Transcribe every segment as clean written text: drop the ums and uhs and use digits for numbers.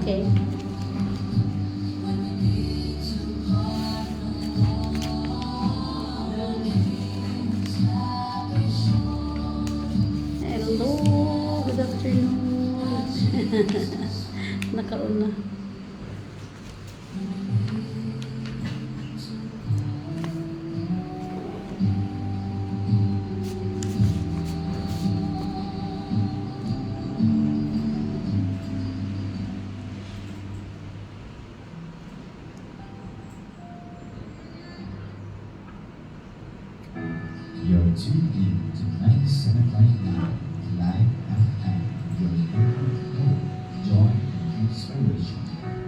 Okay. Hello, good afternoon. Nakaroon na. You're tuned in to 97.9 Live FM, your favorite hope, joy, and inspiration.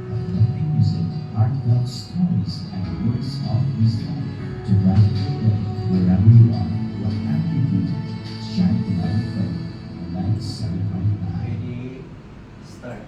Uplifting music, heartfelt stories, and words of wisdom to brighten your day wherever you are, whatever you do. Shine the light of faith, 97.9. Ready, start.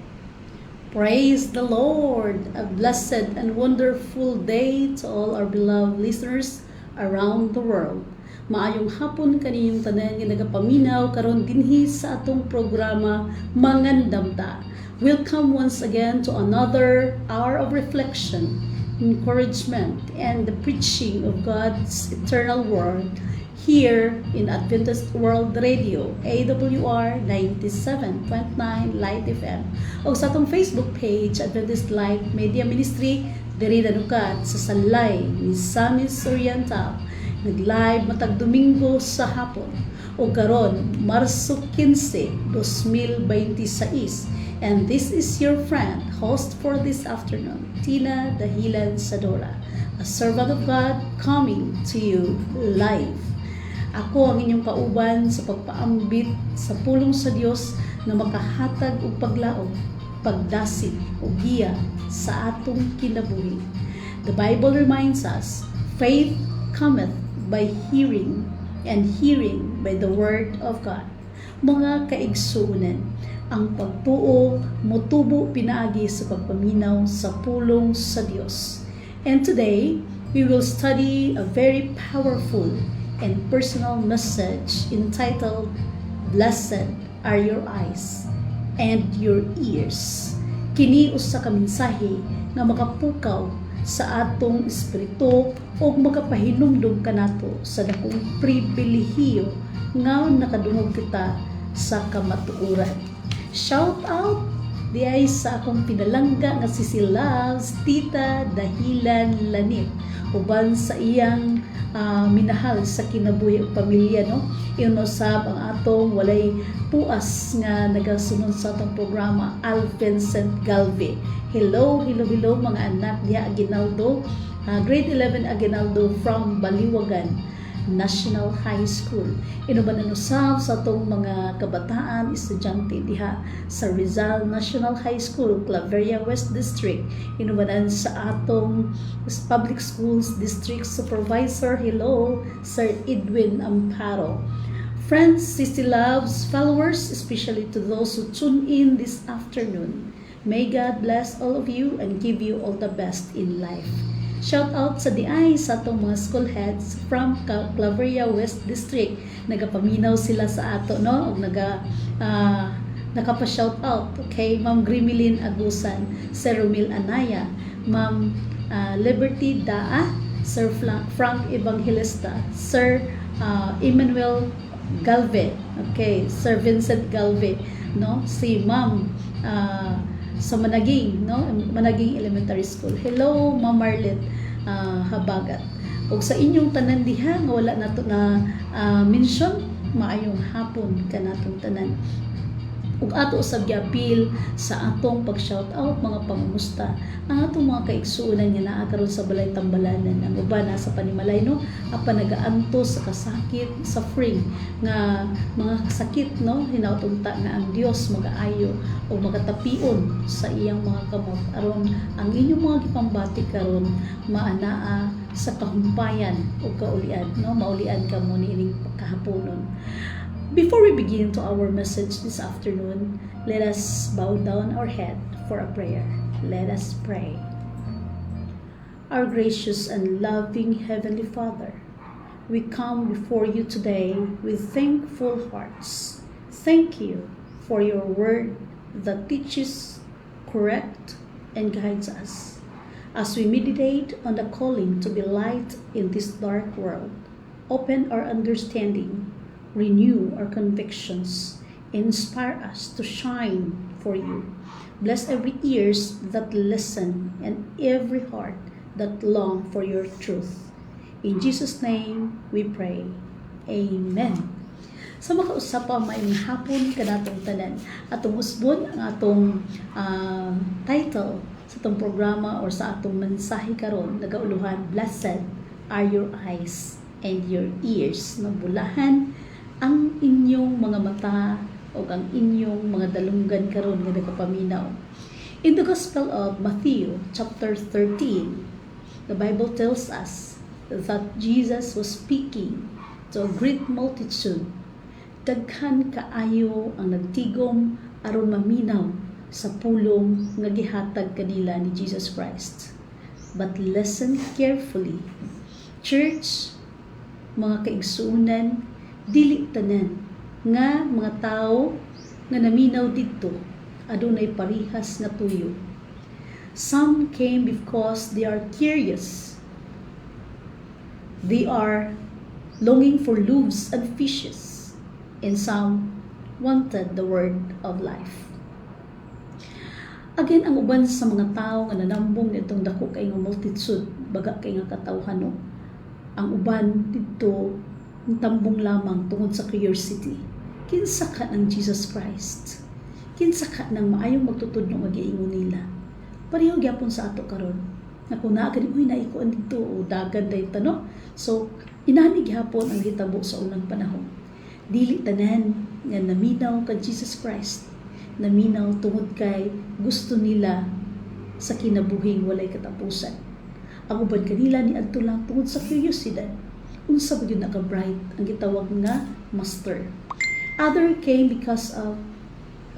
Praise the Lord! A blessed and wonderful day to all our beloved listeners around the world. Maayong hapon kaniyong tanan nga nagapaminaw karon dinhi sa atong programa Mangandamta. Welcome once again to another hour of reflection, encouragement, and the preaching of God's eternal word here in Adventist World Radio, AWR 97.9 Light FM, o sa atong Facebook page, Adventist Life Media Ministry, diri danukat sa Salay, Misamis Oriental. Nag-live matag Domingo sa hapon o karon Marso 15, 2026. And this is your friend, host for this afternoon, Tina Dahilan Sadora, a servant of God coming to you live. Ako ang inyong kauban sa pagpaambit sa pulong sa Dios na makahatag og paglaom, pagdasit o giya sa atong kinabuhi. The Bible reminds us, faith cometh by hearing, and hearing by the word of God. Mga kaigsuunan, ang pagtuo motubo pinaagi sa pagpaminaw sa pulong sa Dios. And today, we will study a very powerful and personal message entitled, Blessed are your eyes and your ears. Kini usa ka mensahe nga makapukaw sa atong espiritu o makapahinumdum kanato sa dakong pribilehiyo nga nakadungog kita sa kamatuoran. Shout out diay sa akong pinalangga nga si Silaz Tita Dahilan Lanit uban sa iyang minahal sa kinabuhi ug pamilya, no? Iyon usab ang atong walay puas nga nagasunod sa atong programa, Al Vincent Galve. Hello mga anak diha Aguinaldo, grade 11 Aguinaldo from Baliwagan. National High School. Inuban usab sa atong mga kabataan, estudyante diha sa Rizal National High School, Claveria West District. Inubanan sa atong Public Schools District Supervisor, hello, Sir Edwin Amparo. Friends, Sissy Loves followers, especially to those who tune in this afternoon. May God bless all of you and give you all the best in life. Shout out sa DI sa atong mga school heads from Claveria West District. Nagapaminaw sila sa ato, no? Og nakapa-shout out. Okay, Ma'am Grimilin Agusan, Sir Romil Anaya, Ma'am Liberty Daa, Sir Frank Evangelista, Sir Emmanuel Galve, okay, Sir Vincent Galve, no? Si Ma'am sa Managing, no? Managing Elementary School. Hello, Ma'am Marlet Habagat. Ug sa inyong tanan diha nga wala nato na mention, maayong hapon kanatong tanan. Ug ato usab giapil sa atong pag-shout out mga pangamusta ang atong mga kaigsuonan nga naa karon sa balay Tambalanan. Ang uban nasa Panimalay, no, apan nagaanto sa kasakit, suffering nga mga sakit, no, hinautungta nga ang Dios magaayo o magatapion sa iyang mga kamot aron ang inyong mga gipambati karon maanaa sa kahumpayan o kaulian, no, maulian kamo niining pagkahaponon. Before we begin to our message this afternoon, let us bow down our head for a prayer. Let us pray. Our gracious and loving Heavenly Father, we come before you today with thankful hearts. Thank you for your word that teaches, corrects, and guides us as we meditate on the calling to be light in this dark world. Open our understanding, renew our convictions, inspire us to shine for you. Bless every ears that listen and every heart that long for your truth. In Jesus' name we pray. Amen. Sa makausapa may hapon kanatong tanan. Atong usbon ang atong title sa atong programa or sa atong mensahe karon nagauluhan, Blessed are your eyes and your ears. Nabulahan ang inyong mga mata o ang inyong mga dalunggan karon nga nagapaminaw. In the Gospel of Matthew chapter 13, the Bible tells us that Jesus was speaking to a great multitude. Daghan kaayo ang nagtigom aron maminaw sa pulong nga gihatag kanila ni Jesus Christ. But listen carefully. Church, mga kaigsuunan, dili tanan nga mga tao nga naminaw didto adunay parihas nga tuyo. Some came because they are curious. They are longing for loaves and fishes, and some wanted the word of life. Again, ang uban sa mga tao nga nanambong nitong dako kay nga multitude, baga kay nga katawhan, no? Ang uban didto tambong lamang tungod sa curiosity. Kinsa ka ng Jesus Christ? Kinsa ka ng maayong magtutudlo nga giingon nila? Pareho gyapon sa ato karon. Na kung naa kani uy naikuan dito o dagan dayta, no? So inani gyapon ang hitabo sa unang panahon. Dili tanan nga naminaw kay Jesus Christ. Naminaw tungod kay gusto nila sa kinabuhing walay katapusan. Ang uban kanila ni adto lang tungod sa kuryosidad. Unsa ba yun naka-bright ang gitawag nga master. Other came because of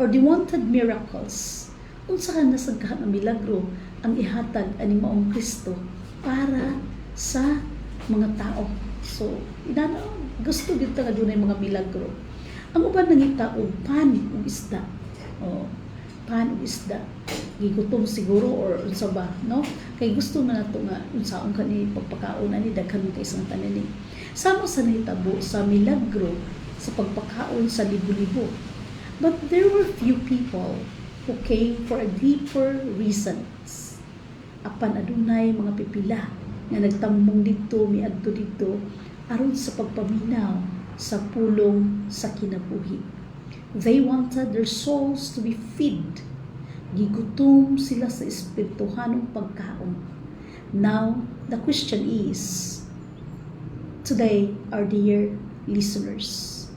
or they wanted miracles. Unsa ka nasagka nga milagro ang ihatag ani maong Kristo para sa mga tao. So, gusto dito nga dunay mga milagro. Ang uban nangita og pan ug isda. Pan ug isda. Gigutom siguro or unsa ba, no? Kay gusto na nato nga unsaon kani pagpakaon ani daghan kay isang tanan ni. Samo sa nahitabo sa milagro sa pagpakaon sa libo-libo. But there were few people who came for a deeper reasons. Apan adunay mga pipila nga nagtambong dito miadto dito aron sa pagpaminaw sa pulong sa kinabuhi. They wanted their souls to be fed. Gigutom sila sa espirituhanong pagkaon. Now, the question is, today, our dear listeners,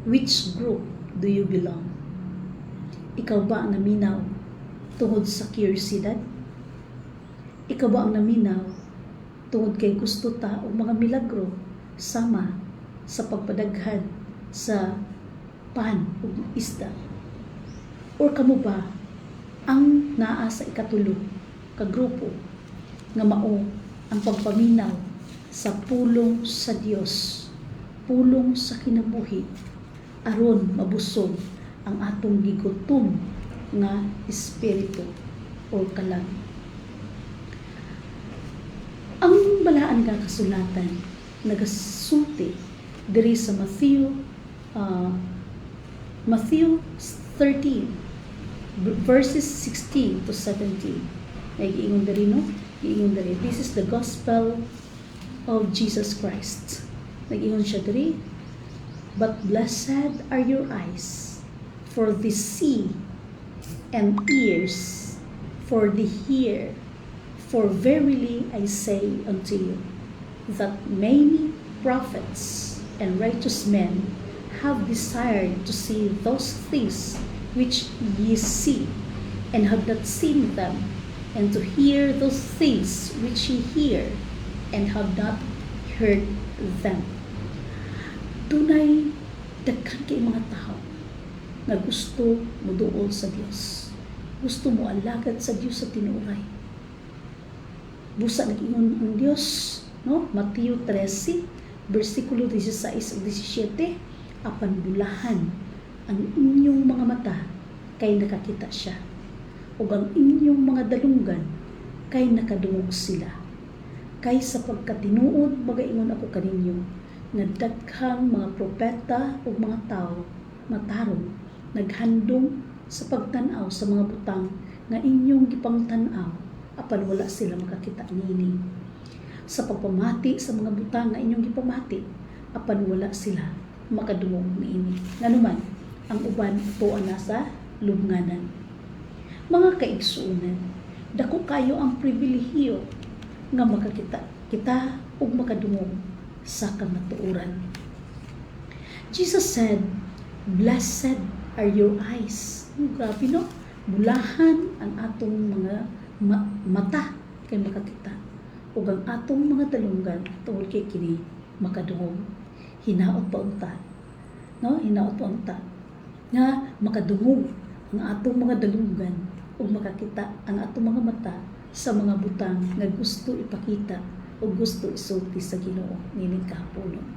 which group do you belong? Ikaw ba ang naminaw tungod sa kuryosidad? Ikaw ba ang naminaw tungod kay gusto ta o mga milagro sama sa pagpadaghan sa pan o isda? Or kamo ba ang naa sa ikatulo ka grupo nga mao ang pagpaminaw sa pulong sa Dios, pulong sa kinabuhi, aron mabusog ang atong gigutom nga espiritu o kalag. Ang balaan nga kasulatan nagasulti diri sa Matthew 13 verses 16 to 17. Nag-iingon diri no? Nag-iingon diri. This is the gospel of Jesus Christ. Nag-iingon siya diri. But blessed are your eyes, for they see, and ears, for they hear. For verily I say unto you, that many prophets and righteous men have desired to see those things which ye see, and have not seen them, and to hear those things which ye hear, and have not heard them. Dunay daghan kay mga tao nga gusto moduol sa Dios, gusto mo alagad sa Dios sa tinuray. Busa nag-ingon ang Dios, no? Mateo 13 versikulo 16 ug 17, apan bulahan ang inyong mga mata kay nakakita siya, ug ang inyong mga dalunggan kay nakadungog sila. Kay sa pagkatinuod magaingon ako kaninyo, nga daghang mga propeta ug mga tao matarong naghandom sa pagtan-aw sa mga butang nga inyong gipangtan-aw, apan wala sila makakita nini. Sa pagpamati sa mga butang nga inyong gipamati, apan wala sila makadungog niini. Nganuman ang uban tuwa na sa lubnganan. Mga kaigsuonan, dako kayo ang pribilehiyo nga makakita kita ug makadungog sa kamatuoran. Jesus said, "Blessed are your eyes." Grabe no? Bulahan ang atong mga mata kay makakita, ug ang atong mga dalunggan tungod kay kini makadungog. Hinaot pa unta, no? Hinaot pa unta nga makadungog ang atong mga dalunggan ug makakita ang atong mga mata sa mga butang nga gusto ipakita o gusto isulti sa Ginoo nining kahaponon.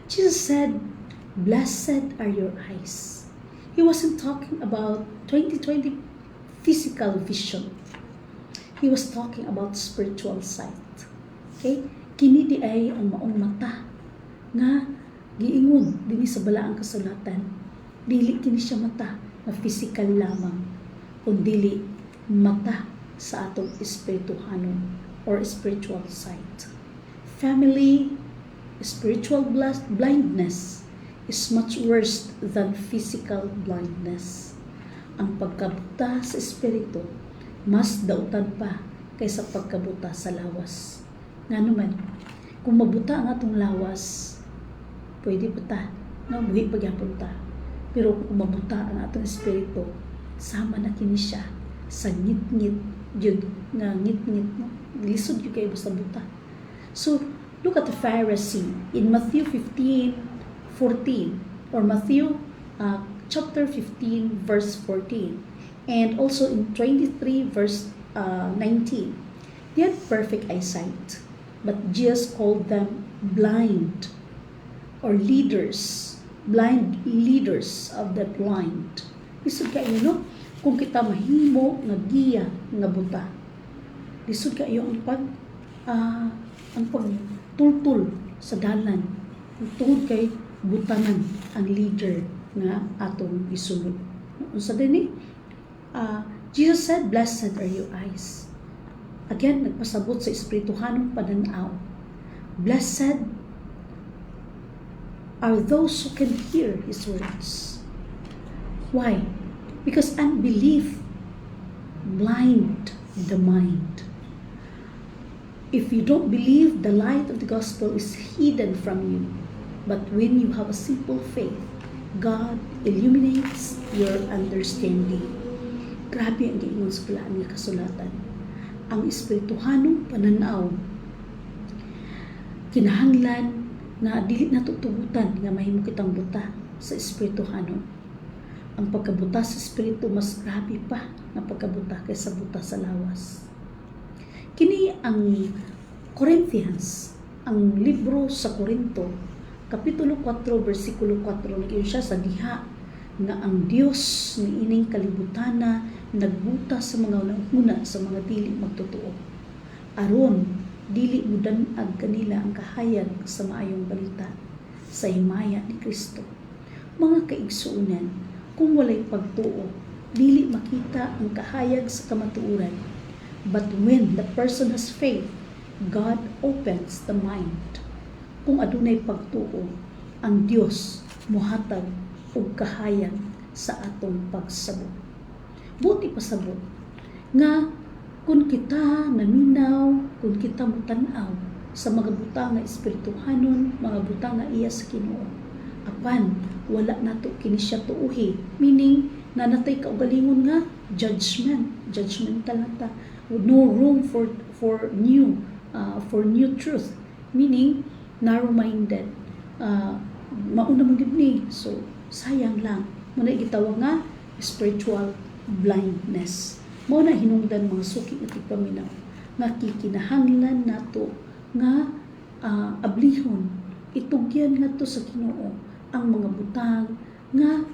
Jesus said, "Blessed are your eyes." He wasn't talking about 2020 physical vision. He was talking about spiritual sight. Okay? Kini di ay ang maong mata nga giingon dinhi sa balaang kasulatan. Dili kini siya mata na physical lamang, kundi mata sa atong espirituhanon or spiritual sight. Family spiritual blindness is much worse than physical blindness. Ang pagkabuta sa espiritu mas dautan pa kaysa pagkabuta sa lawas. Nganuman, kung mabuta ang atong lawas, pwede pa no, buhi pagyapon ta. Pero kung mabuta ang atong espiritu, sama na kini siya sa ngit-ngit jud nga ngit-ngit no, lisod jud kay basta buta. So look at the Pharisee in Matthew 15:14 or Matthew chapter 15 verse 14, and also in 23 verse 19. They had perfect eyesight, but Jesus called them blind or blind leaders of the blind. Lisod kayo no, kung kita mahimo nga giya nga buta. Lisod kayo ang pagtultul sa dalan tungod kay butanan ang leader nga atong isunod. Unsa dinhi? Jesus said, "Blessed are your eyes." Again, nagpasabot sa espirituhanong pananaw. Blessed are those who can hear His words. Why? Because unbelief blind the mind. If you don't believe, the light of the gospel is hidden from you. But when you have a simple faith, God illuminates your understanding. Grabe ang giingon sa kalaan nga kasulatan. Ang espirituhanong pananaw, kinahanglan na dili natutugutan nga mahimo kitang buta sa espirituhanon. Ang pagkabuta sa espiritu mas grabe pa na pagkabuta kaysa buta sa lawas. Kini ang Corinthians, ang libro sa Korinto, Kapitulo 4, versikulo 4, nagyon siya sa diha nga ang Dios ni ining kalibutana nagbuta sa mga unang-una sa mga dili magtotoo. Aron, dili mudanag kanila ang kahayag sa maayong balita sa himaya ni Kristo. Mga kaigsuunan, kung walay pagtuo, dili makita ang kahayag sa kamatuoran. But when the person has faith, God opens the mind. Kung adunay pagtuo, ang Dios mohatag og kahayag sa atong pagsabot. Buti pasabot nga kung kita naminaw, kung kita mutanaw sa mga buta nga espirituhanon, mga buta nga iya sa Ginoo, apan wala nato kini siya tuuhi, meaning nanatay kaugalingon nga judgmental nata, no room for new truth, meaning narrow-minded, mauna mong gibni, so sayang lang, muna gitawag nga spiritual blindness. Mao na hinungdan mga suki nga tigpaminaw nga kikinahanglan nato nga ablihon, itugyan nato sa Ginoo ang mga butang nga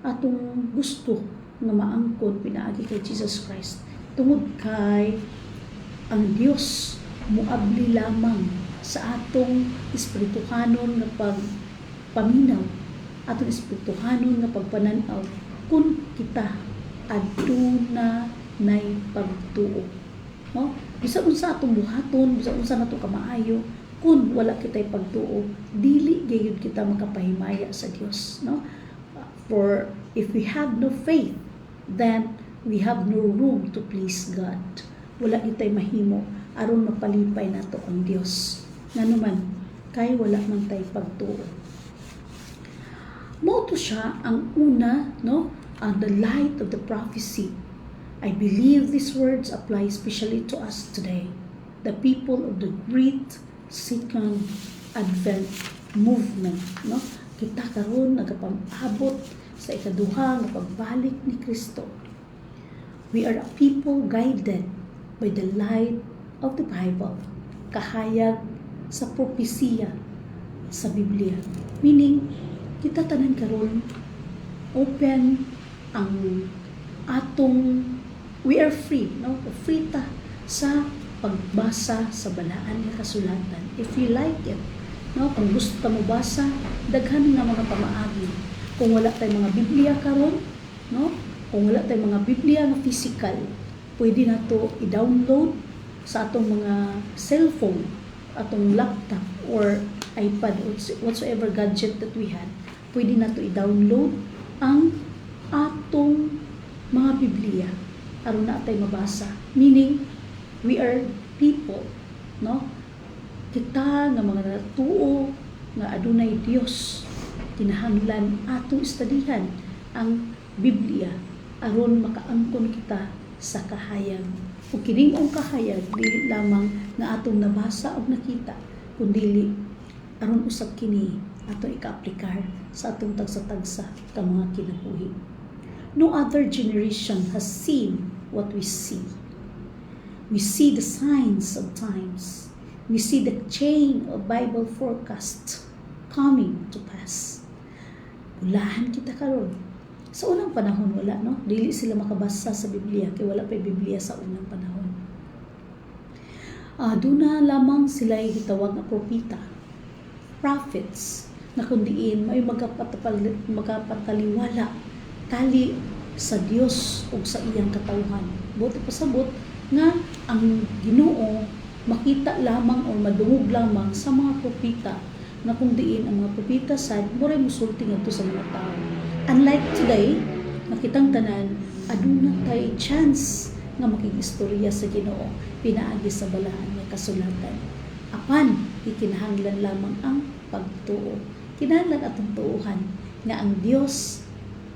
atong gusto nga maangkon pinaagi kay Jesus Christ, tungod kay ang Dios muabli lamang sa atong espirituhanon nga pagpaminaw, atong espirituhanon nga pagpananaw kung kita aduna nay pagtuo. No? Bisan unsa atong buhaton, bisan unsa nato kamaayo, kung wala kitay pagtuo, dili gayud kita makapahimaya sa Dios, no? For if we have no faith, then we have no room to please God. Wala kitay mahimo aron mapalipay nato ang Dios. Nganuman kay wala man tay pagtuo. Mao to siya ang una, no? The light of the prophecy. I believe these words apply especially to us today, the people of the great second advent movement, no? Kita karon nagapamabot sa ikaduha nga pagbalik ni Kristo. We are a people guided by the light of the Bible, kahayag sa propesiya sa Biblia. Meaning, kita tanan karon open ang atong, we are free, no? Free ta sa pagbasa sa balaan nga kasulatan. If you like it, no? Kung gusto ta mo basa, daghan nga mga pamaagi. Kung wala tay mga Biblia karon, no? Kung wala tay mga Biblia nga physical, pwede na to i-download sa atong mga cellphone, atong laptop or iPad or whatsoever gadget that we had. Pwede na to i-download ang atong mga Biblia aron na tay mabasa. Meaning, we are people, no? Kita nga mga natuo nga adunay Dios, kinahanglan atong studihan ang Biblia aron makaangkon kita sa kahayag. Ug kining kahayag dili lamang nga atong nabasa o nakita, kundi aron usab kini atong ika-aplikar sa atong tagsa-tagsa ka mga kinabuhi. No other generation has seen what we see. We see the signs of times. We see the chain of Bible forecast coming to pass. Ulahan kita karon. Sa unang panahon wala, no? Dili sila makabasa sa Biblia kay wala pa Biblia sa unang panahon. Duna lamang sila gitawag na propeta, prophets, na kundiin may magapataliwala tali sa Dios ug sa iyang katawhan. Buti pasabot nga ang Ginoo makita lamang o madungog lamang sa mga propeta, na kung diin ang mga propeta sad moray musulti ngadto sa mga tao. Unlike today, nakitang tanan aduna tay chance nga makigistorya sa Ginoo pinaagi sa balahan nga kasulatan. Apan ikinahanglan lamang ang pagtuo. Kinahanglan atong tuuhan nga ang Dios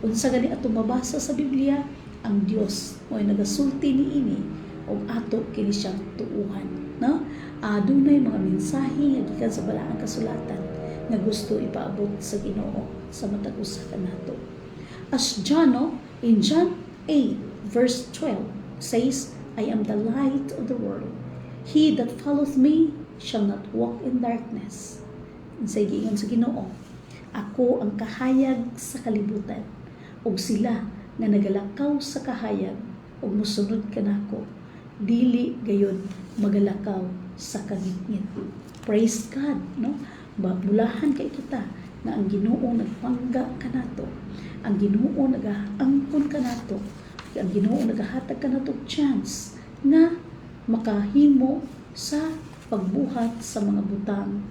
unsa gani atong mabasa sa Biblia, ang Dios mo'y nagasulti niini og ato kini siyang tuuhan, no? Dunay mga mensahe nga gikan sa balaang kasulatan nga gusto ipaabot sa Ginoo sa matag usa kanato. As John, no, in John 8 verse 12 says, I am the light of the world. He that followeth me shall not walk in darkness. Sa giingon sa Ginoo, ako ang kahayag sa kalibutan, ug sila nga nagalakaw sa kahayag ug mosunod kanako, dili gayon magalakaw sa kangitngit. Praise God, no? Bulahan kay kita na ang Ginoo nagpangga kanato, ang Ginoo nagaangkon kanato, ang Ginoo nagahatag kanato chance na makahimo sa pagbuhat sa mga butang,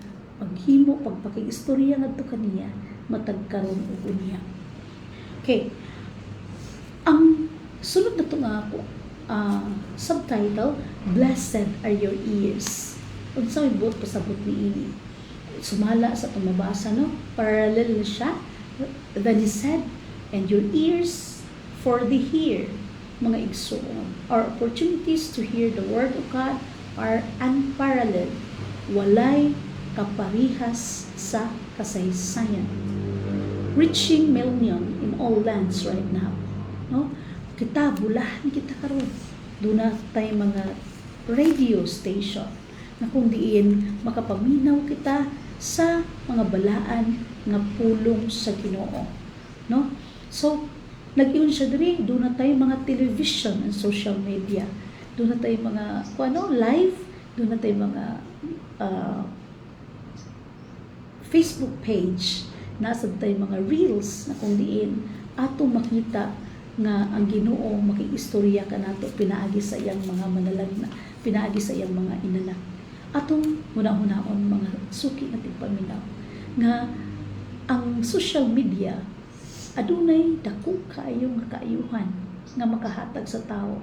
paghimo pagpakigistorya ngadto kaniya matag karon ug unya. Okay. Ang sunod na nga ako subtitle, Blessed are your ears. Unsa may buot pasabot niini? Sumala sa tumabasa, no? Parallel na siya. Then he said, and your ears for the hear, mga igsoon. Our opportunities to hear the word of God are unparalleled. Walay kaparihas sa kasaysayan. Reaching million in all lands right now. No? Kita, bulahan kita karon. Doon na tayo mga radio station na kung diin makapaminaw kita sa mga balaan nga pulong sa Ginoo, no? So nag-iyon siya diri, doon na tayo mga television and social media, doon na tayo mga live, doon na tayo mga Facebook page, nasa tayo mga reels na kung diin ato makita nga ang Ginoo makiistorya kanato pinaagi sa iyang mga manalagna, pinaagi sa iyang mga inanak. Atong huna-hunaon mga suki nga tigpaminaw nga ang social media adunay dako kaayo nga kaayuhan nga makahatag sa tao,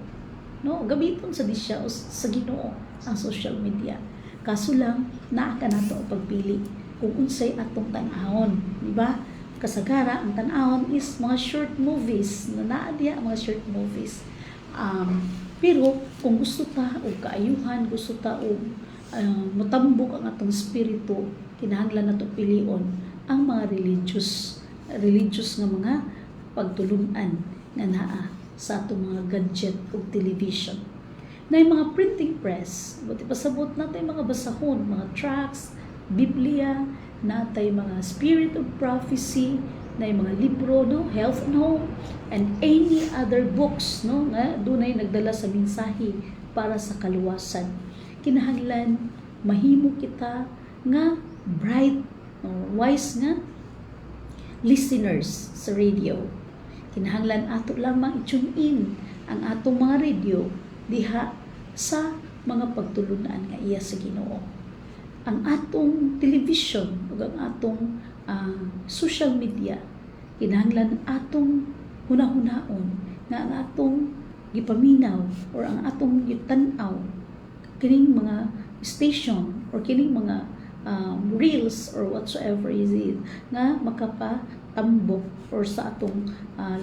no? Gamiton sa disya sa Ginoo ang social media, kaso lang naa ka nato ang pagpili kung unsay atong tan-ahon, di ba? Kasagara ang tan-ahon is mga short movies, na naa diha mga short movies. Pero kung gusto ta og kaayuhan, gusto ta og matambok ang atong spirito, kinahanglan nato pilion ang mga religious nga mga pagtulunan nga naa sa atong mga gadget ug television. Na mga printing press, buti pasabot natin mga basahon, mga tracts, Biblia, natay mga spirit of prophecy, na mga libro, no, health and home, and any other books, no, nga dunay nagdala sa mensahe para sa kaluwasan. Kinahanglan mahimo kita nga bright or wise nga listeners sa radio. Kinahanglan ato lamang i-tune in ang atong mga radio diha sa mga pagtulunan nga iya sa Ginoo. Ang atong television ug ang atong social media, kinahanglan atong hunahunahon na ang atong gipaminaw or ang atong gitan-aw kining mga station or kining mga reels or whatsoever is it nga makapatambok or sa atong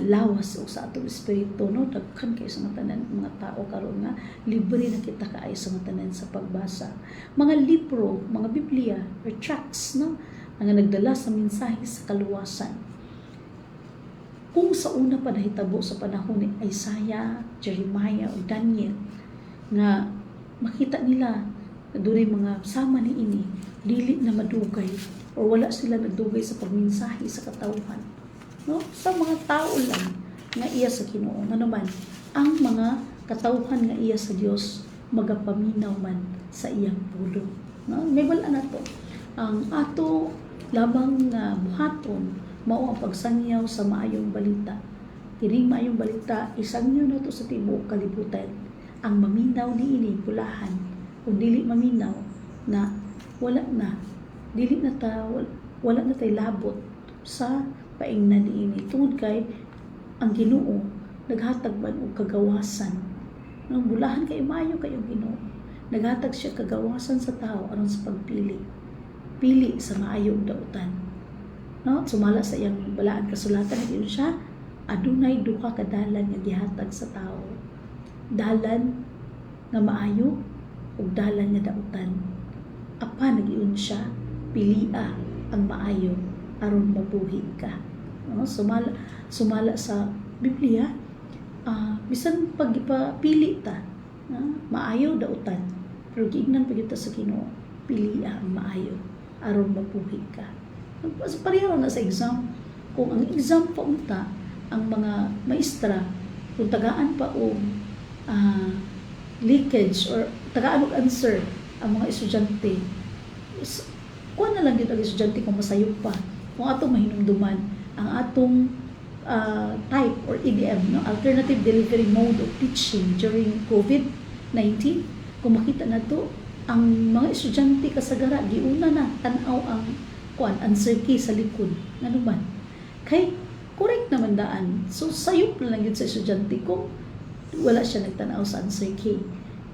lawas o sa atong espiritu, no? Daghan kayo sa tanan mga tao karon nga libre na kita kaayo sa tanan sa pagbasa mga libro, mga Biblia or tracts, no, nga nagdala sa mensahe sa kaluwasan. Kung sa una pa nahitabo sa panahon ni Isaiah, Jeremiah o Daniel nga makita nila na dunay mga sama ni ini dili na madugay or wala sila nagdugay sa pagmensahe sa katawhan, no, sa mga tao lang nga iya sa Ginoo, nga naman ang mga katawhan nga iya sa Dios magapaminaw man sa iyang pulong, no? May wala na to ang ato labang nga buhaton mao ang pagsangyaw sa maayong balita. Kining maayong balita isangyaw na to sa tibuok kalibutan. Ang maminaw niini pulahan, kung dili maminaw na wala na, dili na ta wala na tay labot sa paingnan niini tungod kay ang Ginoo naghatag man og kagawasan No, bulahan kayo maayo kayo Ginoo. Naghatag siya kagawasan sa tao aron sa pagpili. Pili sa maayo ug dautan. No, sumala sa iyang balaan kasulatan gyud siya, adunay duha ka dalan nga gihatag sa tao. Dalan nga maayo ug dalan nga dautan. Apa nagiun siya, pilia ang maayo aron mabuhi ka. No, sumala sa Biblia, bisan pagpili ta, maayo dautan. Pero giingnan pagid ta sa Ginoo, pilia ang maayo aron mabuhi ka. Pareho na sa exam. Kung ang exam pa unta, ang mga maestra, kung tagaan pa o leakage or tagaan og answer ang mga estudyante, kuha na lang dito ang estudyante kung masayop pa. Kung atong mahinumduman ang atong type or EDM, no? Alternative Delivery Mode of Teaching during COVID-19, kung makita na to, ang mga estudyante kasagara, giuna na, tanaw ang answer key sa likod. Ano man? Kay, correct naman daan. So, sayop na lang yun sa estudyante kung wala siya nagtanaw sa answer key.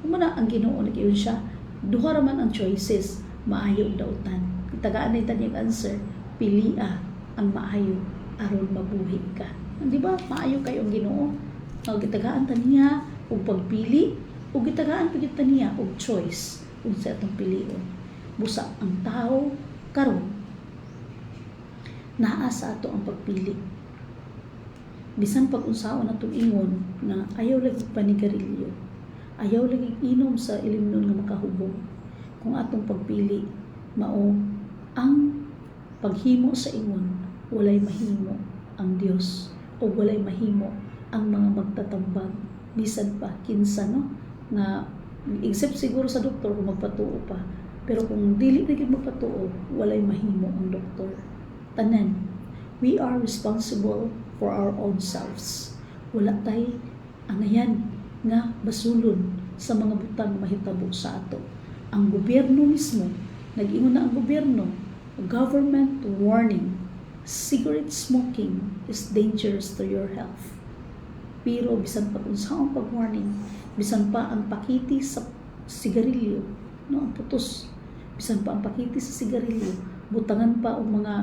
Kung muna ang Ginoo na yun siya, duha raman ang choices, maayo dautan. Tagaan na itanyag answer, pilia ang maayo aron mabuhi ka. Di ba? Maayo kayo ang Ginoo. Gitagaan ta niya og pagpili, o gitagaan pagit ta niya og choice kung sa atong pilion. Busa ang tao karon naa sa ato ang pagpili. Bisan pag-unsaon atong ingon na ayaw lagi panigarilyo, ayaw lagi inom sa ilimnon nga makahubog. Kung atong pagpili mao ang paghimo sa ingon, walay mahimo ang Dios o walay mahimo ang mga magtatambag bisan pa kinsa, no, nga except siguro sa doktor kung magpatuo pa, pero kung dili na gyud magpatuo, walay mahimo ang doktor. Tanan, we are responsible for our own selves. Wala tay angayan nga basulon sa mga butang mahitabo sa ato. Ang gobyerno mismo, nag-ingon na ang gobyerno, government warning, cigarette smoking is dangerous to your health. Pero bisan pa kung saan pag-warning, bisan pa ang pakiti sa sigarilyo, no, ang putos, bisan pa ang pakiti sa sigarilyo, butangan pa ang mga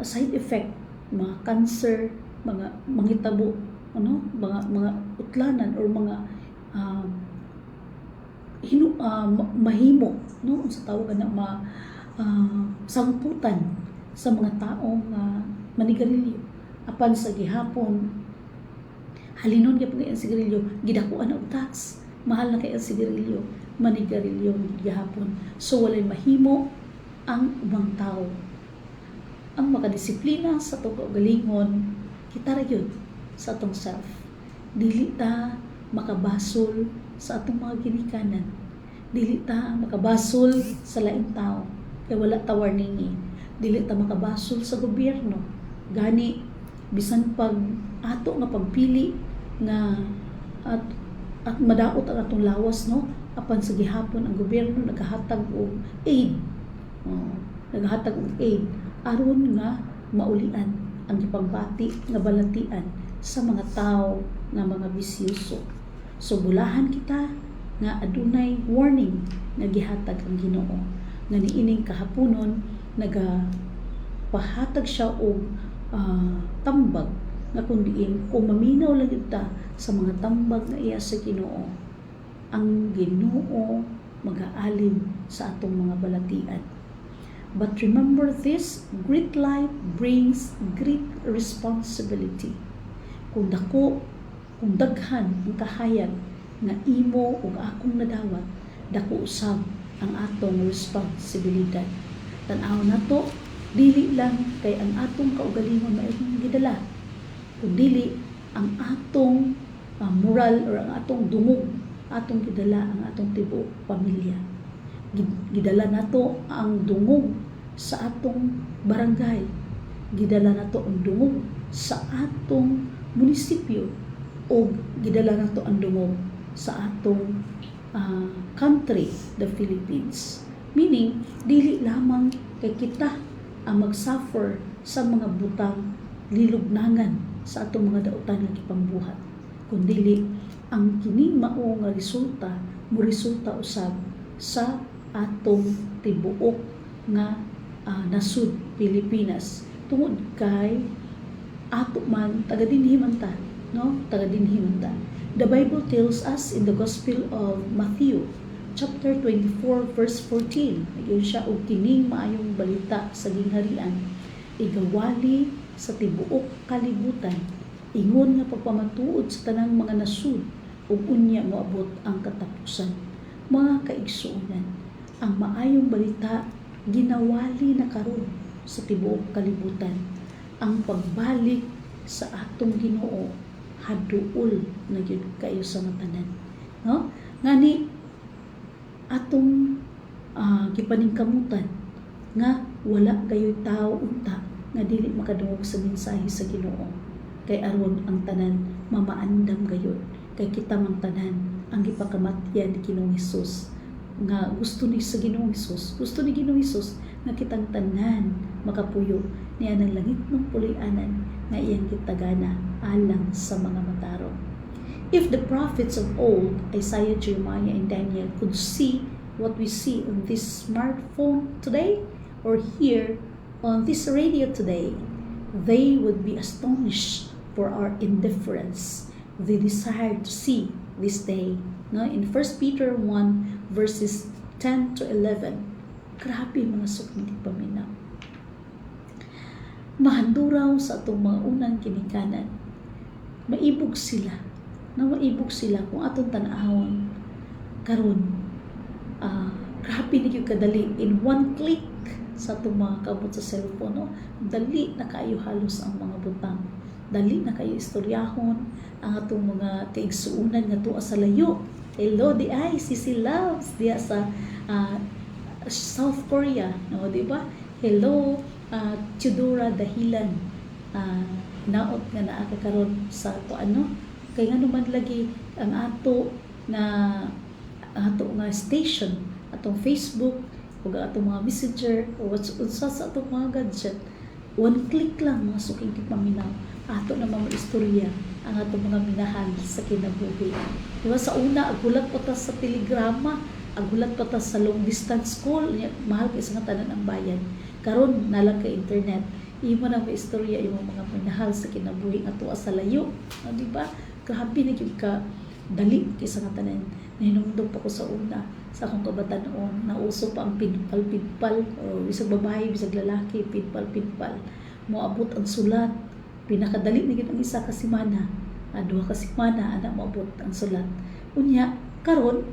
side effect, mga cancer, mga mangitabo, ano, mga utlanan or mga mahimo, no, sa tawag na sangputan sa mga taong manigarilyo. Apan sa gihapon, halinon gyud ang sigarilyo, gidakuan og tax, mahal na kay ang sigarilyo, manigarilyo gihapon. So walay mahimo ang ubang tao. Ang makadisiplina sa atong kaugalingon, kita ra gyud sa atong self. Dili ta makabasol sa atong mga ginikanan. Dili ta makabasol sa laing tao. Kay wala ta warningi. Dili ta makabasol sa gobyerno. Gani bisan pag ato nga pagpili nga at madaot ang atong lawas, no, apan sa gihapon ang gobyerno nagahatag og aid. Nagahatag og aid aron nga maulian ang ipagbati nga balatian sa mga tao nga mga bisyoso. So bulahan kita nga adunay warning nga gihatag ang Ginoo nga niining kahaponon nagapahatag siya og tambag nga kundiin kung maminaw lang ta sa mga tambag nga iya sa Ginoo, ang Ginoo mag-aalin sa atong mga balatian. But remember this, great light brings great responsibility. Kung dako, kung daghan ang kahayag nga imo ug akong nadawat, dako usab ang atong responsibilidad. Tan-aw nato, dili lang kay ang atong kaugalingon maayong gidala, kundi ang atong moral or ang atong dungog, atong gidala ang atong tibuok pamilya. Gidala nato ang dungog sa atong barangay, gidala nato ang dungog sa atong munisipyo, o gidala nato ang dungog sa atong country, the Philippines. Meaning, dili lamang kay kita ang mag-suffer sa mga butang lilugnangan sa atong mga dautan nga gipambuhat, kundi ang kini mao nga resulta mo resulta usab sa atong tibuok nga nasud Pilipinas tungod kay ato man taga dinhi man ta, no? Taga dinhi man ta. The Bible tells us in the Gospel of Matthew chapter 24 verse 14, ayun siya og kining maayong balita sa gingharian igawali sa tibuok kalibutan, ingon nga pagpamatuod sa tanang mga nasud ug unya moabot ang katapusan. Mga kaigsuonan, ang maayong balita ginawali na karon sa tibuok kalibutan. Ang pagbalik sa atong Ginoo haduol na gyud kayo sa matanan, no? Ngani atong gipaningkamutan nga wala kayo'y tao unta nga dili makadungog sa mensahe sa Ginoo, kay aron ang tanan mamaandam gayud, kay kita man tanan ang gipakamatyan ni Ginoong Hesus nga gusto ni sa Ginoong Hesus, gusto ni Ginoong Hesus nga kitang tanan makapuyo niya ng langit ng pulianan nga iyang kitagana alang sa mga matarong. If the prophets of old, Isaiah, Jeremiah, and Daniel, could see what we see on this smartphone today or here on this radio today, they would be astonished for our indifference. They desired to see this day. No? In 1 Peter 1 verses 10 to 11, grabe mga sukmiti paminaw. Mahanduraw sa atong mga unang kinikanan, maibog sila kung atong tanahon karon grabe na yung kadali in one click sa atong mga kabot sa cellphone, no? Dali na kayo halos ang mga butang, dali na kayo istoryahon ang atong mga kaigsuunan nga tuwa sa layo. Hello di ay Sisi Loves diya sa South Korea, no, di ba? Hello Chudura Dahilan, naot nga naa karon sa to kay nga naman lagi ang ato nga station, atong Facebook ug atong mga messenger o unsa sa atong mga gadget, one click lang mga suking paminaw ato na mga istorya ang atong mga minahal sa kinabuhi. Diba sa una agulat pa ta sa telegrama, agulat pa ta sa long distance call, mahal kay sa tanan ang bayan. Karon nalang kay internet, imo na may istorya imo mga minahal sa kinabuhi nga tuwa sa layo, di ba? Grabe na gyud ka dali kay sa tanan. Nahinumdum pa ko sa una sa akong kabataan-on, nauso pa ang pinpal o bisag babae bisag lalaki pinpal moabot ang sulat, pinakadali na gyud ang isa ka semana, duha ka semana ana moabot ang sulat. Unya karon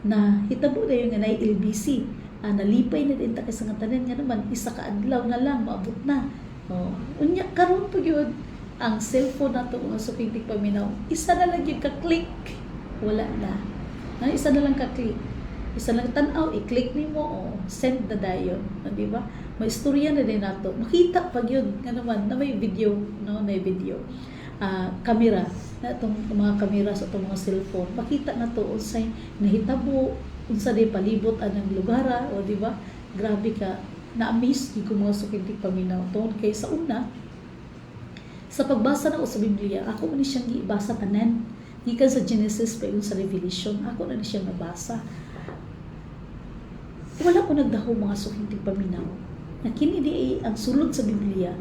na hitabo na yung nga nay LBC, nalipay na din ta kay sa tanan nga naman isa ka adlaw na lang maabot na. Unya karon pa gyud ang cellphone nato nga sukintig paminaw, isa na lang yung ka-click, wala na. Isa na lang ka-click, isa lang tanaw, i-click nimo, send na dayon, di ba? May istorya na din nato, makita pag yun, nga naman, na may video, no, may video, kamera, na itong mga kamera sa itong mga cellphone, makita na to, unsay nahitabo, unsa di palibot anang lugara, o di ba? Grabe ka, na-amaze ko mga sukintig paminaw, tungkol kay sa una, sa pagbasa na ko sa Biblia, ako man siyang ibasa tanan. Gikan sa Genesis pa yun sa Revelation, ako na siyang nabasa. Wala ko nagdaho mga sukintig paminaw. Na kini di ang sulod sa Biblia,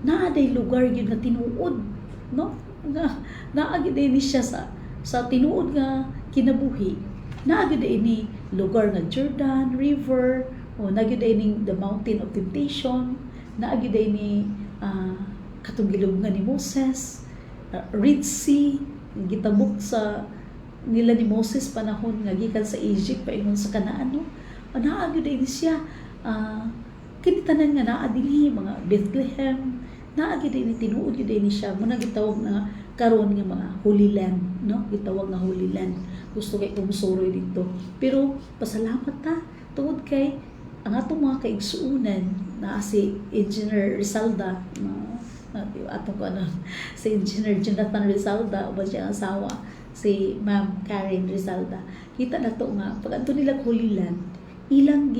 naaday lugar yun na tinuod, no? Naagid ni siya sa tinuod nga kinabuhi. Naagid ni lugar nga Jordan River, o naagid ni the Mountain of Temptation, naagid ni katong gilubngan ni Moses, Red Sea, gitabok sa nila ni Moses panahon nga gikan sa Egypt paingon sa Kanaan, no? Naa gyud ni siya kini tanan nga naa dinhi mga Bethlehem, naa gyud ni tinuod gyud ni siya mo na gitawag na karon nga mga Holy Land, no? Gitawag nga Holy Land. Gusto kay kumusuroy dito. Pero pasalamat ta tungod kay ang atong mga kaigsuunan na si Engineer Rizalda, atong ko si Engineer Jonathan Rizalda, o ba siya asawa, si Ma'am Karen Rizalda. Kita na to nga, pag anto nila Holy Land, ilang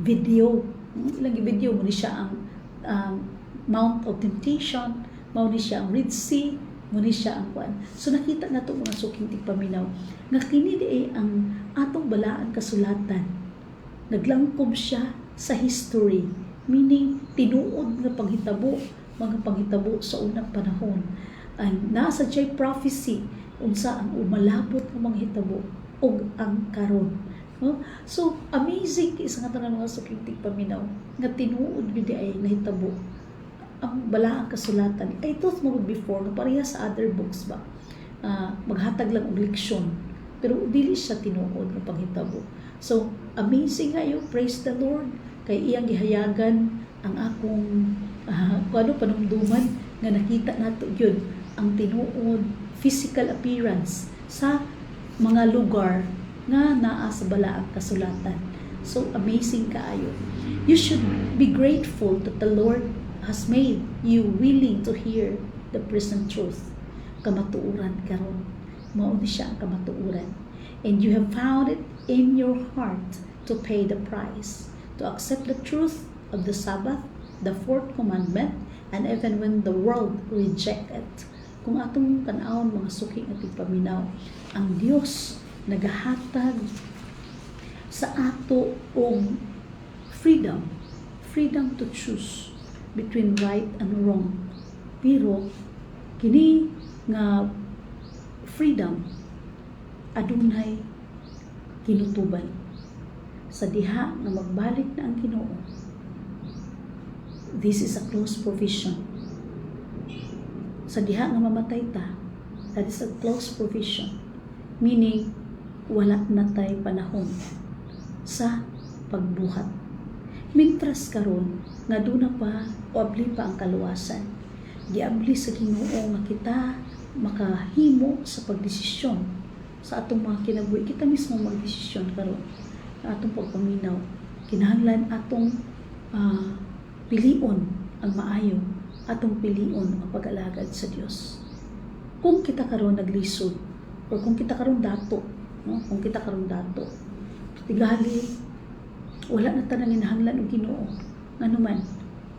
video mo ni siya ang Mount of Temptation, mo ni siya ang Red Sea, Muni siya ang kuan. So nakita nato mga suking tigpaminaw nga kini di ay ang atong balaan kasulatan. Naglangkob siya sa history, meaning tinuod nga panghitabo, mga panghitabo sa unang panahon. Ang nasa jay prophecy unsa ang umalabot nga mga hitabo ug ang karon. No? So amazing isa nga tanan mga suking tigpaminaw nga tinuod gyud ay nahitabo ang balaang kasulatan. I thought mo before, no, pareha sa other books ba, maghatag lang og leksyon. Pero dili siya tinuod ng panghitabo. So, amazing kayo, praise the Lord, kay iyang gihayagan ang akong panumduman nga nakita nato yun, ang tinuod physical appearance sa mga lugar nga naa sa balaang kasulatan. So, amazing kaayo. You should be grateful that the Lord has made you willing to hear the present truth. Kamatuuran karon. Mao ni siya ang kamatuuran. And you have found it in your heart to pay the price, to accept the truth of the Sabbath, the fourth commandment, and even when the world reject it. Kung atong tan-awon mga suki nga tigpaminaw, ang Dios nagahatag sa ato og freedom to choose between right and wrong. Pero kini nga freedom adunay kinutuban sa diha nga magbalik na ang Ginoo. This is a close provision. Sa diha nga mamatay ta, that is a close provision, meaning wala na tay panahon sa pagbuhat. Mintras karon nga duna pa o abli pa ang kaluwasan, giabli sa Ginoo nga kita makahimo sa pagdesisyon sa atong mga kinabuhi. Kita mismo magdesisyon karon sa atong pagpaminaw. Kinahanglan atong pilion ang maayo, atong pilion ang pag-alagad sa Dios. Kung kita karon naglisod or kung kita karon dato, no? Kung kita karon dato, tigali wala na ta nang hinahanglan og Ginoo. Ngano man,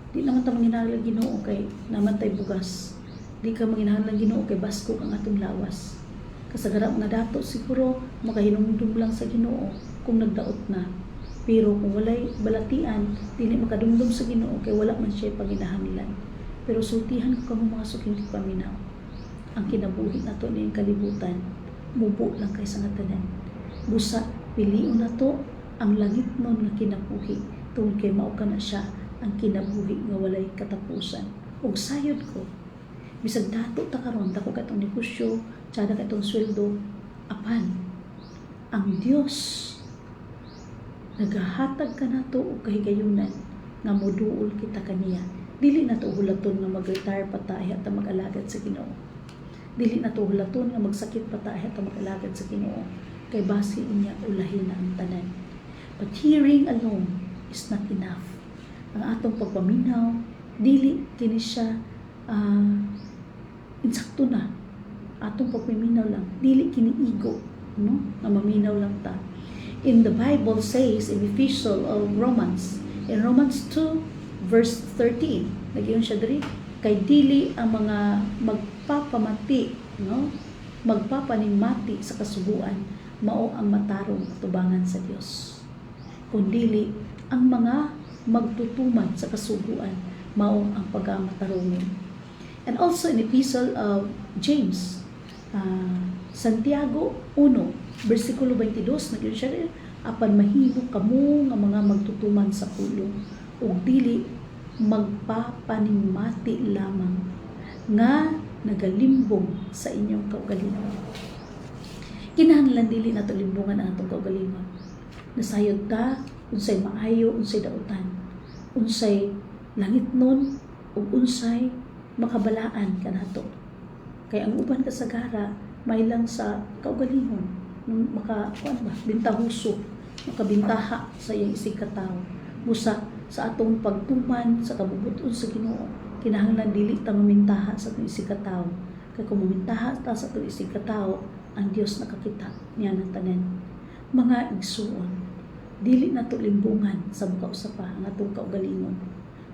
di naman ta manginahanglan Ginoo kay naman tay bugas. Di ka manginahanglan Ginoo kay basko ang atong lawas. Kasagaran nga dato siguro makahinumdum lang sa Ginoo kung nagdaot na. Pero kung walay balatian, dili makadumdum sa Ginoo kay wala man siya panginahanglan. Pero sultihan ko kamo mga suking tigpaminaw. Ang kinabuhi nato niyang kalibutan, mubo lang kay sa nga tanan. Busa pilion nato ang langit nun nga kinabuhi, tungod kay mao kana siya ang kinabuhi nga walay katapusan. Ug sayod ko, bisag dato ta karon dako katong negosyo, tsada katong sweldo, apan ang Dios nagahatag ka nato og kahigayunan nga moduol kita kaniya. Dili nato hulaton nga mag-retire pa ta at mag-alagad sa Ginoo. Dili nato hulaton nga magsakit pa ta at mag-alagad sa Ginoo. Kay base niya ulahin na ang tanan. But hearing alone is not enough. Ang atong pagpaminaw, dili kini siya insakto na. Atong pagpaminaw lang, dili kini igo, no? Nga maminaw lang ta. In the Bible says in Epistle of Romans, in Romans 2 verse 13, nagyon siya diri, kay dili ang mga magpapamati, no? Magpapanimati sa kasubuan, mao ang matarong tubangan sa Dios. Kundili ang mga magtutuman sa kasuguan, mao ang pagamatarongin. And also in Epistle of James, Santiago 1 versikulo 22, nagyon siya rin, apan mahimo kamo nga mga magtutuman sa pulong ug dili magpapanimati lamang nga nagalimbong sa inyong kaugalingon. Kinahanglan dili nato limbungan ang atong kaugalingon. Nasayod ta unsay maayo, unsay dautan, unsay langit nun, ug unsay makabalaan kanato. Kay ang uban kasagara may lang sa kaugalingon, bintahuso, makabintaha sa iyang isig katawo. Busa sa atong pagtuman sa kabubuton sa Ginoo, kinahanglan dili ta mamintaha sa atong isig katawo. Kay kung mamintaha ta sa atong isig katawo, ang Dios nakakita niya ng tanan. Mga igsuon, dili nato limbungan sa buka usapa ang atong kaugalingon.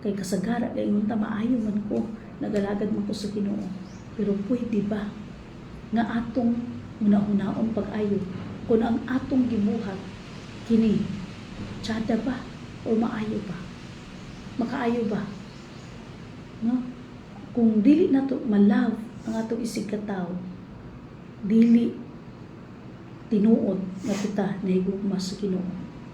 Kay kasagara kay ingon ta maayo man ko, nagalagad man ko sa Ginoo. Pero pwede ba nga atong una-unaon pag-ayo kung ang atong gibuhat kini tsada ba o maayo ba? Makaayo ba? No? Kung dili nato ma-love ang atong isig katawo, dili tinuod nga kita nahigugma sa Ginoo.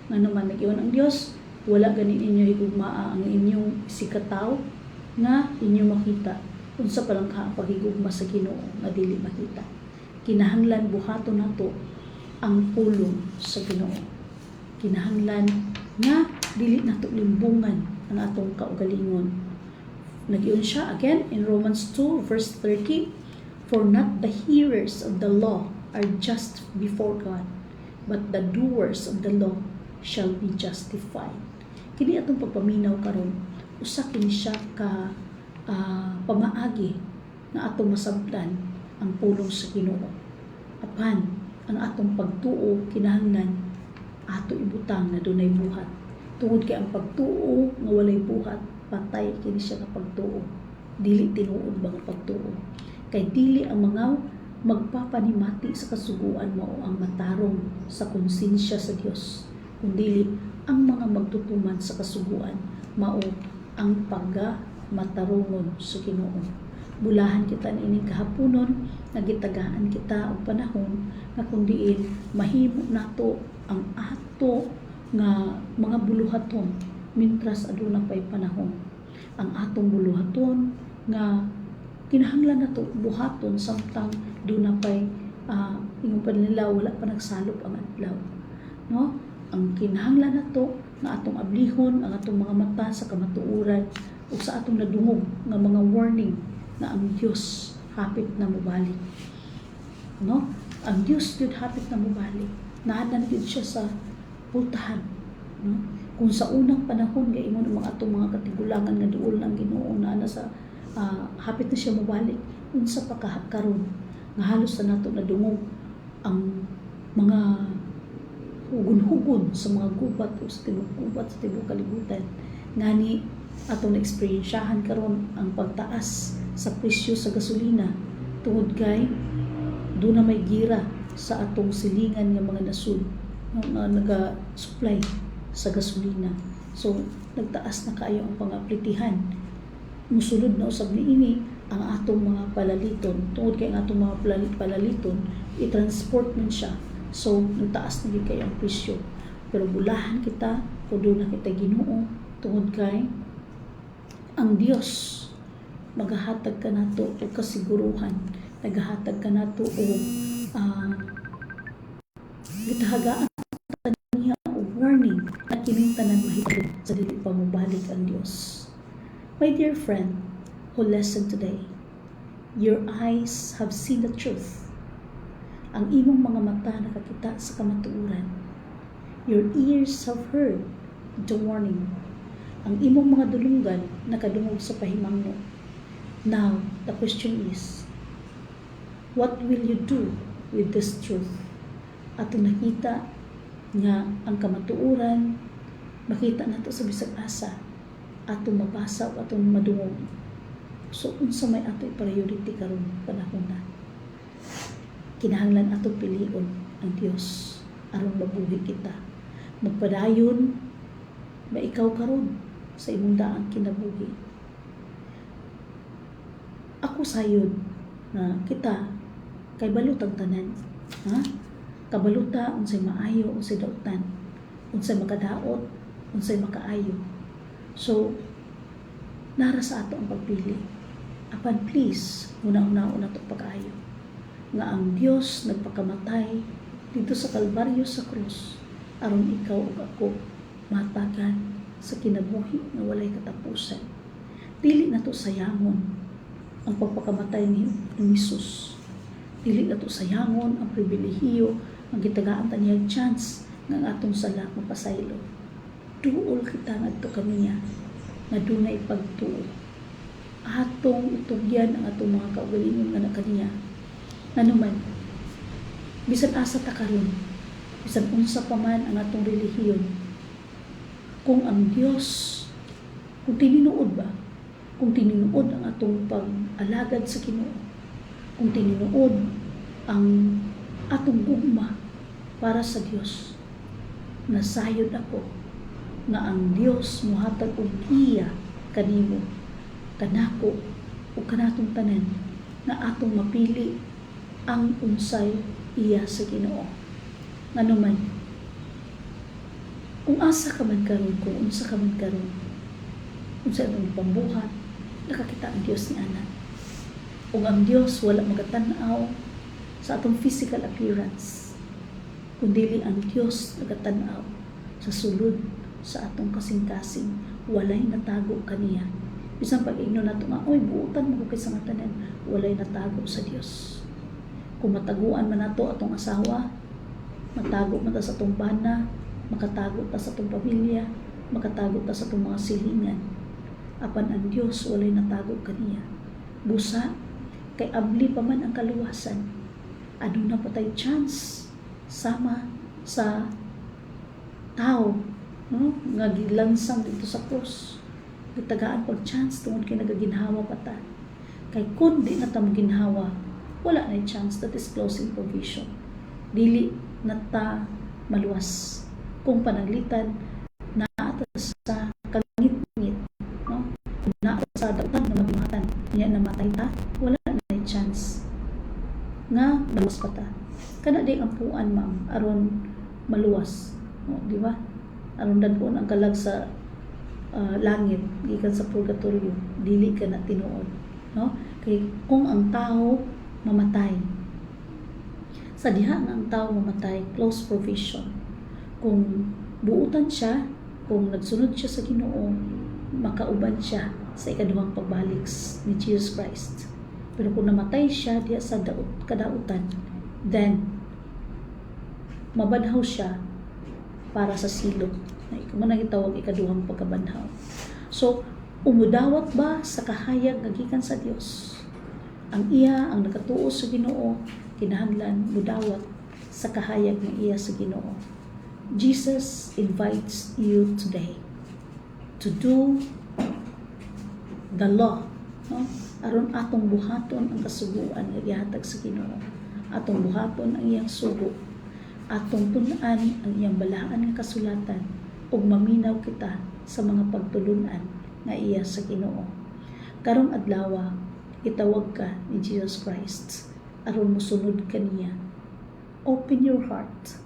Nga naman nag-iwan ang Dios, wala ganin inyo higugmaa ang inyong isig katawo nga inyo makita unsa pa lang ka ang paghigugma sa Ginoo nga dili makita. Kinahanglan buhaton nato ang pulong sa Ginoo. Kinahanglan nga dili nato limbungan ang atong kaugalingon. Nag-iyon siya again in Romans 2 verse 30, for not the hearers of the law are just before God, but the doers of the law shall be justified. Kini atong pagpaminaw karon, usa kini siya ka pamaagi na atong masabtan ang pulong sa Ginoo. Apan ang atong pagtuo kinahanglan ato ibutang na dunay buhat. Tungod kay ang pagtuo nga walay buhat, patay kini siya nga pagtuo. Dili tinuod ba nga pagtuo? Kay dili ang mga magpapanimati sa kasuguan mao ang matarong sa konsensya sa Dios, kundi ang mga magtutuman sa kasuguan mao ang pagmatarongon sa Ginoo. Bulahan kita niining kahaponon, nagitagaan kita og panahon nga kung diin mahimo nato ang ato nga mga buluhaton mintras aduna pay panahon. Ang atong buluhaton nga kinahanglan nato buhaton samtang duna pay ingong panila wala pa nagsalop ang adlaw. No? Ang kinahanglan nato nga atong ablihon ang atong mga mata sa kamatuoran ug sa atong nadungog nga mga warning na ang Dios hapit na mobalik. No? Ang Dios jud hapit na mobalik. Naadan jud siya sa pultahan. No? Kung sa unang panahon nga ingon ang mga atong mga katigulangan nga duol ng Ginoo na sa hapit na siya mobalik, unsa pa karon nga halos na nato nadungog ang mga hugon-hugon sa mga gubat o sa tibok gubat sa tibok kalibutan. Ngani atong na-experiensyahan karon ang pagtaas sa presyo sa gasolina tungod kay doon na may gira sa atong silingan nga mga nasud nga naga-supply sa gasolina. So nagtaas na kaayo ang pangaplitihan. Musulod na usab niini ang atong mga palaliton. Tungod kay ang atong mga palaliton i-transport man siya. So nagtaas na gyud kayo ang presyo. Pero bulahan kita kung doon na kita Ginoo tungod kay ang Dios maghahatag ka nato og kasiguruhan, naghahatag ka nato og gitahagaan niya og warning na kining tanan mahitud sa dili pa mobalik ang Dios. My dear friend who listened today, your eyes have seen the truth. Ang imong mga mata nakakita sa kamatuoran. Your ears have heard the warning. Ang imong mga dulunggan nakadungog sa pahimangno. Now, the question is, what will you do with this truth? Atong nakita nga ang kamatuoran, makita nato sa bisag asa, atong mabasa o atong madungog. So, unsa may ato priority karon panahon na? Kinahanglan atong pilion ang Dios aron mabuhi kita. Magpadayon ba ikaw karon sa imong daang kinabuhi? Ako sayod na kita kay balut ang tanan. Ha? Kabaluta unsay maayo, unsay dautan, unsay makadaot, unsay makaayo. So, nara sa ato ang pagpili. Apan please, una-una to pag-ayo. Nga ang Dios nagpakamatay dito sa Kalbaryo sa krus aron ikaw ug ako matagan sa kinabuhi nga walay katapusan. Dili nato sayangon ang pagpakamatay ni Jesus. Dili nato sayangon ang pribilehiyo ang gitagaan ta niya chance nga atong sala mapasaylo. Duol kita ngadto kaniya nga dunay pagtuo. Atong itugyan ang atong mga kaugalingon nga kaniya. Nanuman, bisan asa ta karon, bisan unsa pa man ang atong relihiyon, kung ang Dios, kung tininuod ba, kung tininuod ang atong pag-alagad sa Ginoo, kung tinuod ang atong gugma para sa Dios. Nasayod ako nga ang Dios mohatag og iya kanimo, kanako ug kanatong tanan nga atong mapili ang unsay iya sa Ginoo. Nganuman, kung asa ka man karon, kung unsa ka man karon, unsa ang pambuhat, nakakita ang Dios ni ana. Ug ang Dios wala magatan-aw sa atong physical appearance, kundi ang Dios nagatan-aw sa sulod sa atong kasing-kasing. Walay natago kaniya. Bisan pag-igno nato nga, oy, buutan mo kay sa nga tanan, walay natago sa Dios. Kung mataguan man nato atong asawa, matago man ta sa atong bana, makatago ta sa atong pamilya, makatago ta sa atong mga silingan. Apan ang Dios walay natago kaniya. Busa kay abli pa man ang kaluwasan. Ano na patay chance sama sa tao, no? Nga gilansang dito sa cross. Gitagaan pag chance tungod kay nagaginhawa pa ta. Kay kun di na ta maginhawa, wala na chance. That is closing provision. Dili na ta maluwas. Kung panaglitan na atas sa kangit-ngit, no? Na atas sa dautan na mabimatan, niya namatay ta, wala na chance nga maluwas pa ta. Kana di ang puan, ma'am, aron maluwas, no? Di ba? Aron dadpon ang kalag sa langit gikan sa purgatorio, dili ka na tinuod, no? Kay kung ang tao mamatay, sa diha nga ang tao mamatay, close provision. Kung buutan siya, kung nagsunod siya sa Ginoo, makauban siya sa ikaduhang pagbalik ni Jesus Christ. Pero kung namatay siya diya sa kadautan, then mabanhaw siya para sa silog. Kung man gitawag ikaduhang pagkabanhaw. So, umudawat ba sa kahayag nga gikan sa Dios? Ang iya ang nakatuo sa Ginoo, kinahanglan mudawat sa kahayag nga iya sa Ginoo. Jesus invites you today to do the law, no? Aron atong buhaton ang kasuguan nga gihatag sa Ginoo. Atong buhaton ang iyang sugo. Atong tun-an ang iyang balaan nga kasulatan ug maminaw kita sa mga pagtulunan nga iya sa Ginoo. Karong adlaw itawag ka ni Jesus Christ aron mosunod kaniya. Open your heart.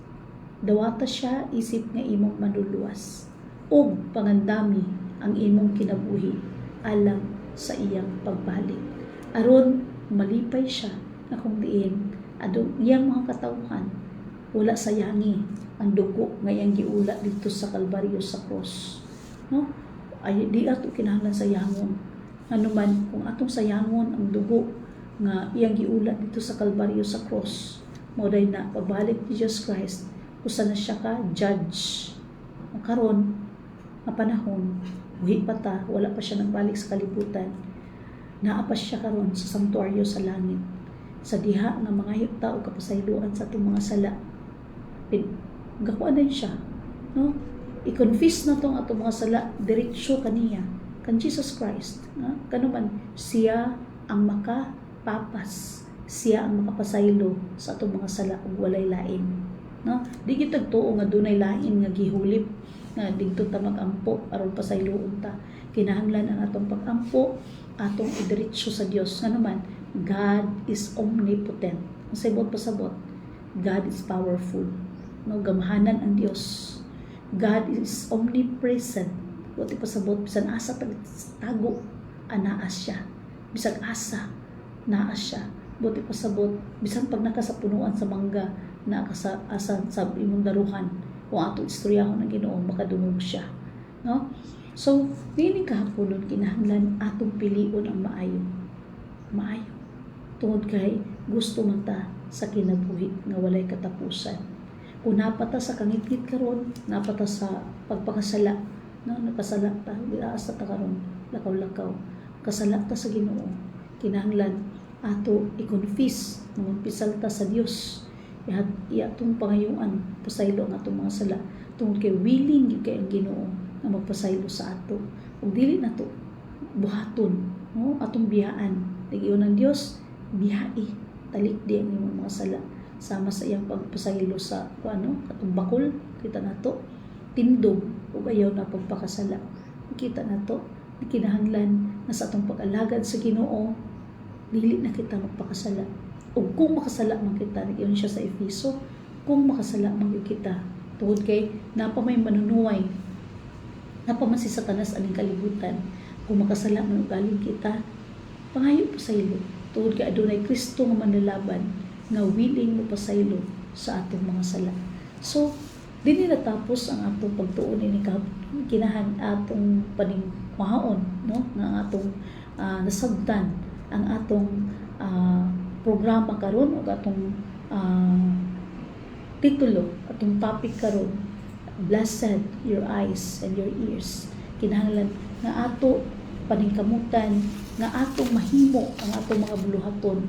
Dawata siya isip nga imong manluluwas ug pangandami ang imong kinabuhi alang sa iyang pagbalik. Aron malipay siya na kung diin adong iyang mga katawhan wala sayangi ang dugo nga iyang giula dito sa Kalbaryo sa cross, no? Ay di ato kinahanglan sayangon. Anuman kung atong sayangon ang dugo nga iyang giula dito sa Kalbaryo sa cross, mo day na pagbalik ni Jesus Christ usa na siya ka judge. Karon nga panahon buhi pa ta, wala pa siya nagbalik sa kalibutan, naa pa siya karon sa sanktuaryo sa langit, sa diha nga mga tao kapasayloan sa atong mga sala. Gakuan din siya, no? I-confess na tong atong mga sala diretsyo kaniya kan Jesus Christ, no? Kanuman siya ang makapapas, siya ang makapasaylo sa atong mga sala ug walay lain, no? Di kita tuo nga dunay lain nga gihulip nga dingto ta magampo aron pasayloon ta. Kinahanglan ang atong pagampo atong idiretso sa Dios. Nganuman God is omnipotent. Ang sabot pasabot, God is powerful, no? Gamhanan ang Dios. God is omnipresent. Buti pasabot bisan asa tago anaa siya. Bisag asa naa siya. Buti pasabot bisan pag nakasapunuan sa mangga na sa asa sa imong daruhan, kung ato istoryahon ang Ginoo makadungog siya, no? So dili kahaponon kinahanglan atong pilion ang maayo tungod kay gusto man ta sa kinabuhi nga walay katapusan. Kung napata sa kangit-ngit karon, napata sa pagpakasala, no? Nakasala ta, diaas ta karon, lakaw-lakaw, kasala ta sa Ginoo. Kinahanglan ato i-confess nga magpisal ta sa Dios. Atong pangayuan pasaylo ang atong mga sala tungod kay willing gid kay ang Ginoo nga magpasaylo sa ato. Ug dili nato buhaton, no? Atong biyaan. Digiyon ng Dios, biyae talikdi ang imong mga sala sama sa iyang pagpasaylo sa katong bakol kita nato tindog ug ayaw na pagpakasala kita nato kinahanglan na sa atong pag-alagad sa Ginoo dili na kita magpakasala ug kung makasala man kita nagyon siya sa Efeso kung makasala man kita tungod kay napa may manunuway napa man si Satanas aning kalibutan kung makasala man ugaling kita pangayo pasaylo tungod kay adunay Kristo nga manlalaban nga willing mo pasaylo sa atong mga sala. So dinhi natapos ang atong pagtuon ini kinahan atong paningmahaon no nga atong nasabtan ang atong programa karon ug atong titulo atong topic karon, blessed your eyes and your ears. Kinahanglan nga ato paningkamutan nga atong mahimo ang atong mga buluhaton,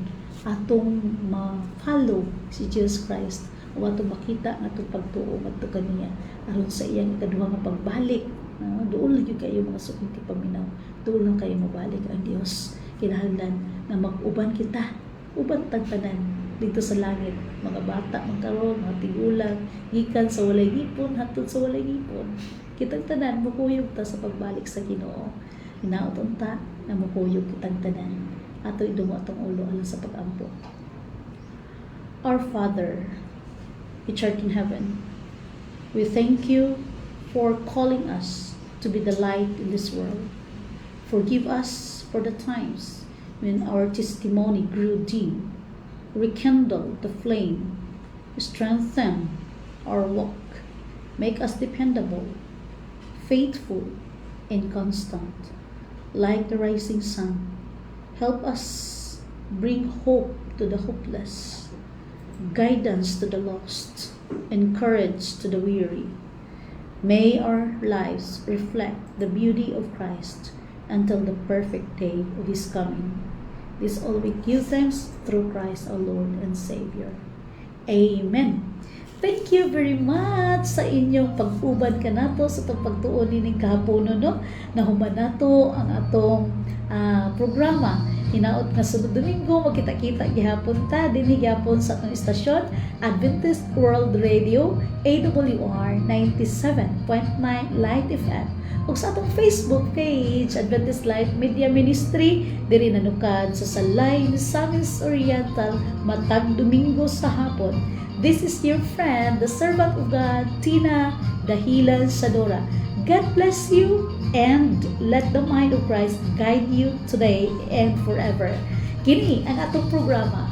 atong ma-follow si Jesus Christ o atong makita nga atong pagtuo ngadto kaniya aron sa iyang ikaduha nga pagbalik. Duol lang kayo mga sukinti paminaw, duol lang kayo mabalik ang Dios. Kinahanglan na mag-uban kita, uban tagtanan dito sa langit, mga bata magkaroon, mga tigulang, gikan sa walay gipon, hatod sa walay gipon. Kitang tanan, mukuyog ta sa pagbalik sa Ginoo. Hinaot unta na mukuyog kitang tanan. Ato idungo atong ulo alang sa pag-ampo. Our Father, which art in heaven, we thank you for calling us to be the light in this world. Forgive us for the times when our testimony grew dim. Rekindle the flame, strengthen our walk, make us dependable, faithful, and constant, like the rising sun. Help us bring hope to the hopeless, guidance to the lost, and courage to the weary. May our lives reflect the beauty of Christ until the perfect day of His coming. This all we give thanks through Christ our Lord and Savior. Amen. Thank you very much sa inyong pag-uban ka nato sa itong pagtuon nining kahapon no? Nahuman nato ang atong programa. Hinaot nga sunod Domingo magkita-kita gihapon ta dinhi gihapon sa atong istasyon Adventist World Radio AWR 97.9 Light FM ug sa atong Facebook page Adventist Life Media Ministry diri nanukad sa Salay, Misamis Oriental matag Domingo sa hapon. This is your friend, the servant of God, Tina Dahilan Sadora. God bless you and let the mind of Christ guide you today and forever. Kini ang atong programa,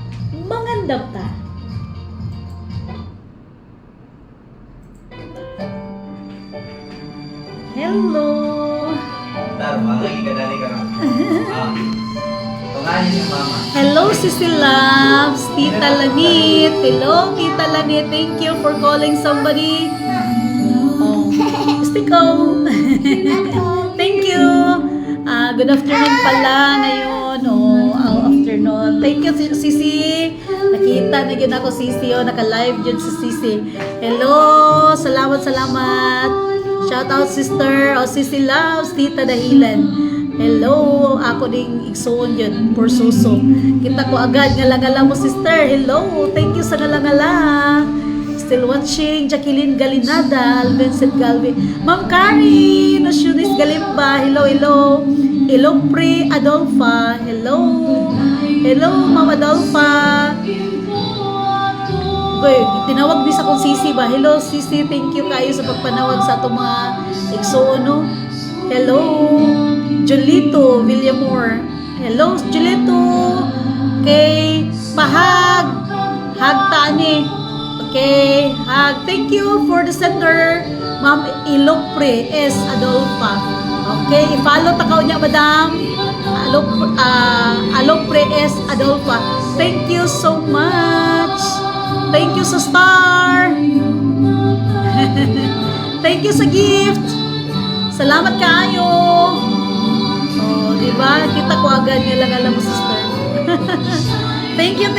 Mangandam Ta. Hello! Tar, mga igadali ka lang. Tungahin yung mama. Hello, Sissy Loves! Tita Lanit! Hello, Tita Lanit! Thank you for calling somebody. Stiko! Thank you! Good afternoon pala ngayon. Afternoon. Thank you, Sissy. Nakita na yun ako, Sissy. Naka-live yun si Sissy. Hello! Salamat. Shout out, sister. Sissy Loves, Tita Dahilan. Hello! Ako ding igsoon yun, por suso. Kita ko agad, ngala-ngala mo, sister. Hello! Thank you sa ngala-ngala. Still watching, Jacqueline Galinada, Vincent Galvin, Ma'am Carrie, Nosyunis Galimba, hello. Ilopre Adolfa, hello, Ma'am Adolfa. Goy, tinawag din sa kong Sisi ba? Hello, Sisi, thank you kayo sa pagpanawag sa itong mga eksono. Hello, Julito Villamor. Hello, Julito. Okay, Pahag, Hagtani. Okay, thank you for the sender, Ma'am Ilopre S. Adolfa. Okay, i-follow takaw niya, Madam Alopre S. Adolfa. Thank you so much. Thank you sa star. Thank you sa gift. Salamat kayo. Diba? Kita ko agad niya lang alam mo, sister. Thank you.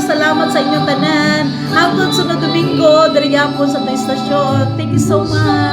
Salamat sa inyong tanan. Hangtod sunod Domingo, diri gyapon sa istasyon. Thank you so much.